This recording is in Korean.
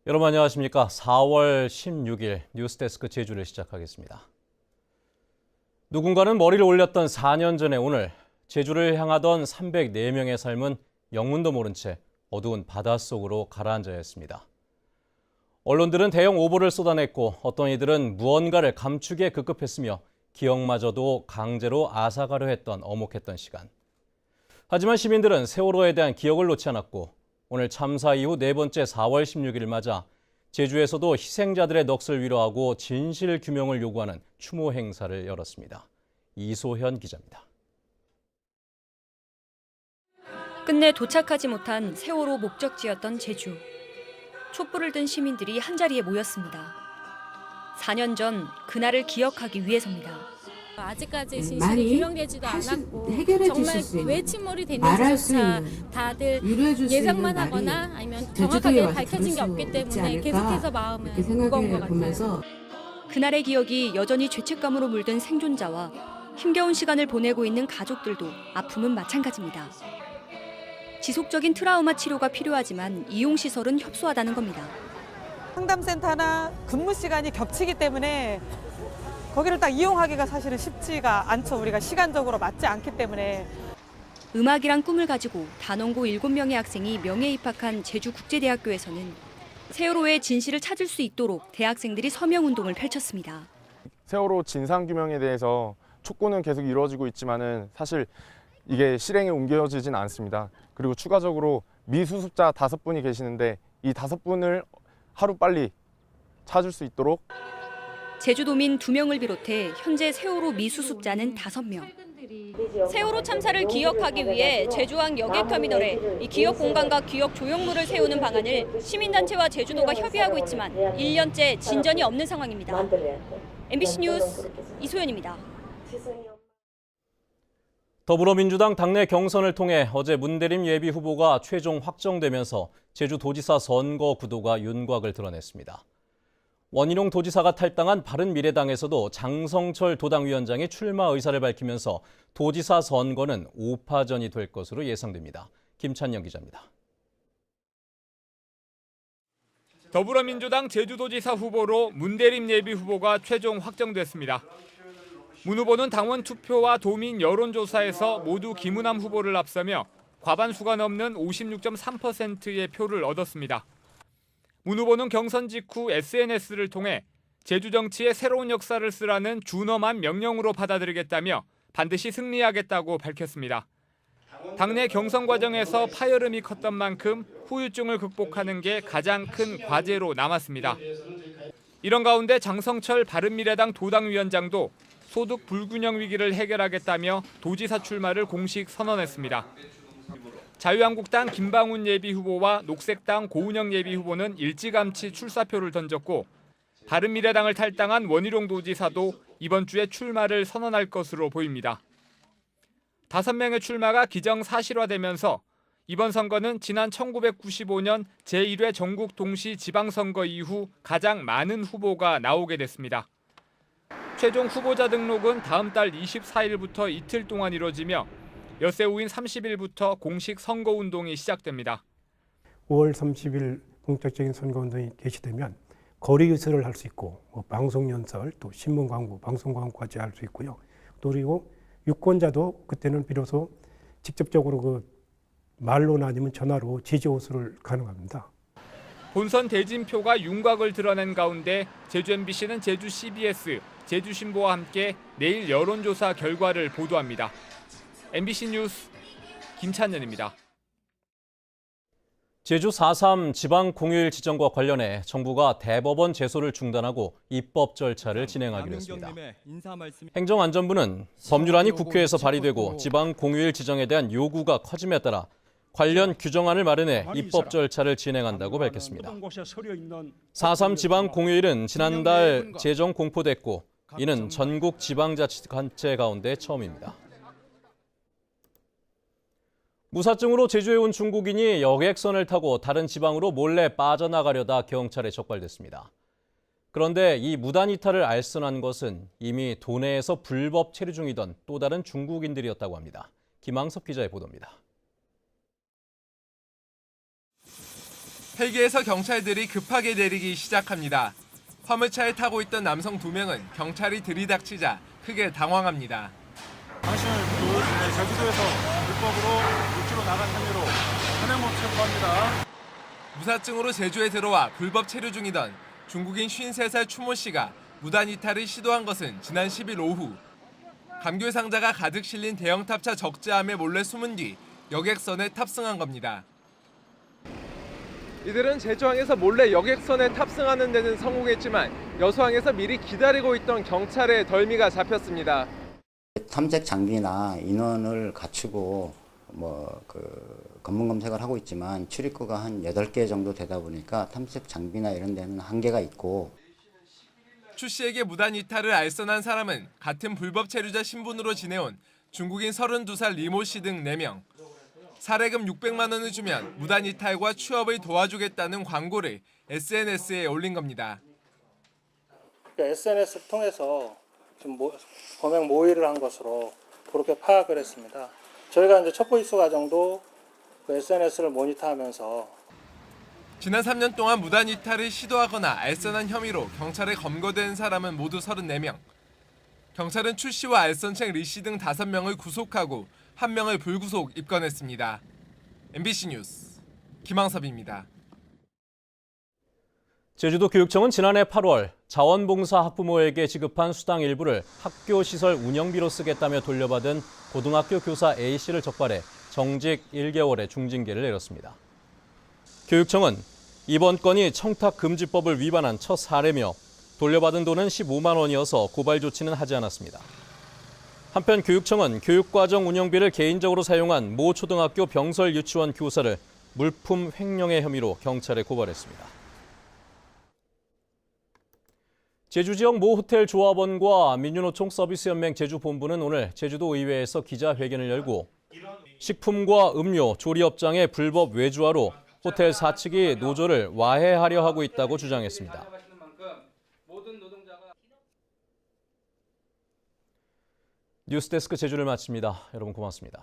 여러분 안녕하십니까? 4월 16일 뉴스데스크 제주를 시작하겠습니다. 누군가는 머리를 올렸던 4년 전의 오늘, 제주를 향하던 304명의 삶은 영문도 모른 채 어두운 바닷속으로 가라앉아야 했습니다. 언론들은 대형 오보를 쏟아냈고 어떤 이들은 무언가를 감추기에 급급했으며 기억마저도 강제로 앗아가려 했던 엄혹했던 시간. 하지만 시민들은 세월호에 대한 기억을 놓지 않았고 오늘 참사 이후 네 번째 4월 16일을 맞아 제주에서도 희생자들의 넋을 위로하고 진실 규명을 요구하는 추모 행사를 열었습니다. 이소현 기자입니다. 끝내 도착하지 못한 세월호 목적지였던 제주. 촛불을 든 시민들이 한자리에 모였습니다. 4년 전 그날을 기억하기 위해서입니다. 아직까지 진실이 규명되지도 않았고 정말 왜 침몰이 됐는지조차 다들 예상만 하거나 아니면 정확하게 밝혀진 게 없기 때문에 계속해서 마음은 무거운 것 같아요. 그날의 기억이 여전히 죄책감으로 물든 생존자와 힘겨운 시간을 보내고 있는 가족들도 아픔은 마찬가지입니다. 지속적인 트라우마 치료가 필요하지만 이용시설은 협소하다는 겁니다. 상담센터나 근무 시간이 겹치기 때문에 거기를 딱 이용하기가 사실은 쉽지가 않죠. 우리가 시간적으로 맞지 않기 때문에. 음악이란 꿈을 가지고 단원고 7명의 학생이 명예 입학한 제주국제대학교에서는 세월호의 진실을 찾을 수 있도록 대학생들이 서명운동을 펼쳤습니다. 세월호 진상규명에 대해서 촉구는 계속 이루어지고 있지만은 사실 이게 실행에 옮겨지진 않습니다. 그리고 추가적으로 미수습자 5분이 계시는데 이 5분을 하루빨리 찾을 수 있도록 제주도민 2명을 비롯해 현재 세월호 미수습자는 5명. 세월호 참사를 기억하기 위해 제주항 여객터미널에 이 기억 공간과 기억 조형물을 세우는 방안을 시민단체와 제주도가 협의하고 있지만 1년째 진전이 없는 상황입니다. MBC 뉴스 이소연입니다. 더불어민주당 당내 경선을 통해 어제 문대림 예비후보가 최종 확정되면서 제주도지사 선거 구도가 윤곽을 드러냈습니다. 원희룡 도지사가 탈당한 바른미래당에서도 장성철 도당위원장이 출마 의사를 밝히면서 도지사 선거는 5파전이 될 것으로 예상됩니다. 김찬영 기자입니다. 더불어민주당 제주도지사 후보로 문대림 예비후보가 최종 확정됐습니다. 문 후보는 당원 투표와 도민 여론조사에서 모두 김은함 후보를 앞서며 과반수가 넘는 56.3%의 표를 얻었습니다. 문 후보는 경선 직후 SNS를 통해 제주 정치의 새로운 역사를 쓰라는 준엄한 명령으로 받아들이겠다며 반드시 승리하겠다고 밝혔습니다. 당내 경선 과정에서 파열음이 컸던 만큼 후유증을 극복하는 게 가장 큰 과제로 남았습니다. 이런 가운데 장성철 바른미래당 도당위원장도 소득 불균형 위기를 해결하겠다며 도지사 출마를 공식 선언했습니다. 자유한국당 김방훈 예비후보와 녹색당 고은영 예비후보는 일찌감치 출사표를 던졌고 바른미래당을 탈당한 원희룡 도지사도 이번 주에 출마를 선언할 것으로 보입니다. 5명의 출마가 기정사실화되면서 이번 선거는 지난 1995년 제1회 전국 동시 지방선거 이후 가장 많은 후보가 나오게 됐습니다. 최종 후보자 등록은 다음 달 24일부터 이틀 동안 이뤄지며 엿새 후인 30일부터 공식 선거운동이 시작됩니다. 5월 30일 본격적인 선거운동이 개시되면 거리 유세를 할 수 있고 방송연설, 또 신문 광고, 방송 광고까지 할 수 있고요. 또 그리고 유권자도 그때는 비로소 직접적으로 그 말로나 아니면 전화로 지지 호소를 가능합니다. 본선 대진표가 윤곽을 드러낸 가운데 제주 MBC는 제주 CBS, 제주신보와 함께 내일 여론조사 결과를 보도합니다. MBC 뉴스 김찬현입니다. 제주 4.3 지방공휴일 지정과 관련해 정부가 대법원 제소를 중단하고 입법 절차를 진행하기로 했습니다. 행정안전부는 법률안이 국회에서 발의되고 지방공휴일 지정에 대한 요구가 커짐에 따라 관련 규정안을 마련해 입법 절차를 진행한다고 밝혔습니다. 4.3 지방공휴일은 지난달 제정 공포됐고 이는 전국 지방자치단체 가운데 처음입니다. 무사증으로 제주에 온 중국인이 여객선을 타고 다른 지방으로 몰래 빠져나가려다 경찰에 적발됐습니다. 그런데 이 무단 이탈을 알선한 것은 이미 도내에서 불법 체류 중이던 또 다른 중국인들이었다고 합니다. 김항섭 기자의 보도입니다. 헬기에서 경찰들이 급하게 내리기 시작합니다. 화물차에 타고 있던 남성 2명은 경찰이 들이닥치자 크게 당황합니다. 당신을 제주도에서 불법으로 육지로 나간 혐의로 현행범 체포합니다. 무사증으로 제주에 들어와 불법 체류 중이던 중국인 53살 추모 씨가 무단 이탈을 시도한 것은 지난 10일 오후. 감귤 상자가 가득 실린 대형 탑차 적재함에 몰래 숨은 뒤 여객선에 탑승한 겁니다. 이들은 제주항에서 몰래 여객선에 탑승하는 데는 성공했지만 여수항에서 미리 기다리고 있던 경찰의 덜미가 잡혔습니다. 탐색 장비나 인원을 갖추고 검문 검색을 하고 있지만 출입구가 한 8개 정도 되다 보니까 탐색 장비나 이런 데는 한계가 있고. 추 씨에게 무단 이탈을 알선한 사람은 같은 불법 체류자 신분으로 지내온 중국인 32살 리모 씨 등 4명. 사례금 600만 원을 주면 무단 이탈과 취업을 도와주겠다는 광고를 SNS에 올린 겁니다. SNS를 통해서 좀 범행 모의를 한 것으로 그렇게 파악을 했습니다. 저희가 이제 첩보 입수 과정도 SNS를 모니터하면서 지난 3년 동안 무단 이탈을 시도하거나 알선한 혐의로 경찰에 검거된 사람은 모두 34명. 경찰은 추 씨와 알선책 리 씨 등 5명을 구속하고 1명을 불구속 입건했습니다. MBC 뉴스 김항섭입니다. 제주도 교육청은 지난해 8월 자원봉사 학부모에게 지급한 수당 일부를 학교 시설 운영비로 쓰겠다며 돌려받은 고등학교 교사 A씨를 적발해 정직 1개월의 중징계를 내렸습니다. 교육청은 이번 건이 청탁금지법을 위반한 첫 사례며 돌려받은 돈은 15만 원이어서 고발 조치는 하지 않았습니다. 한편 교육청은 교육과정 운영비를 개인적으로 사용한 모 초등학교 병설 유치원 교사를 물품 횡령의 혐의로 경찰에 고발했습니다. 제주 지역 모 호텔 조합원과 민주노총 서비스연맹 제주본부는 오늘 제주도 의회에서 기자회견을 열고 식품과 음료, 조리업장의 불법 외주화로 호텔 사측이 노조를 와해하려 하고 있다고 주장했습니다. 뉴스데스크 제주를 마칩니다. 여러분 고맙습니다.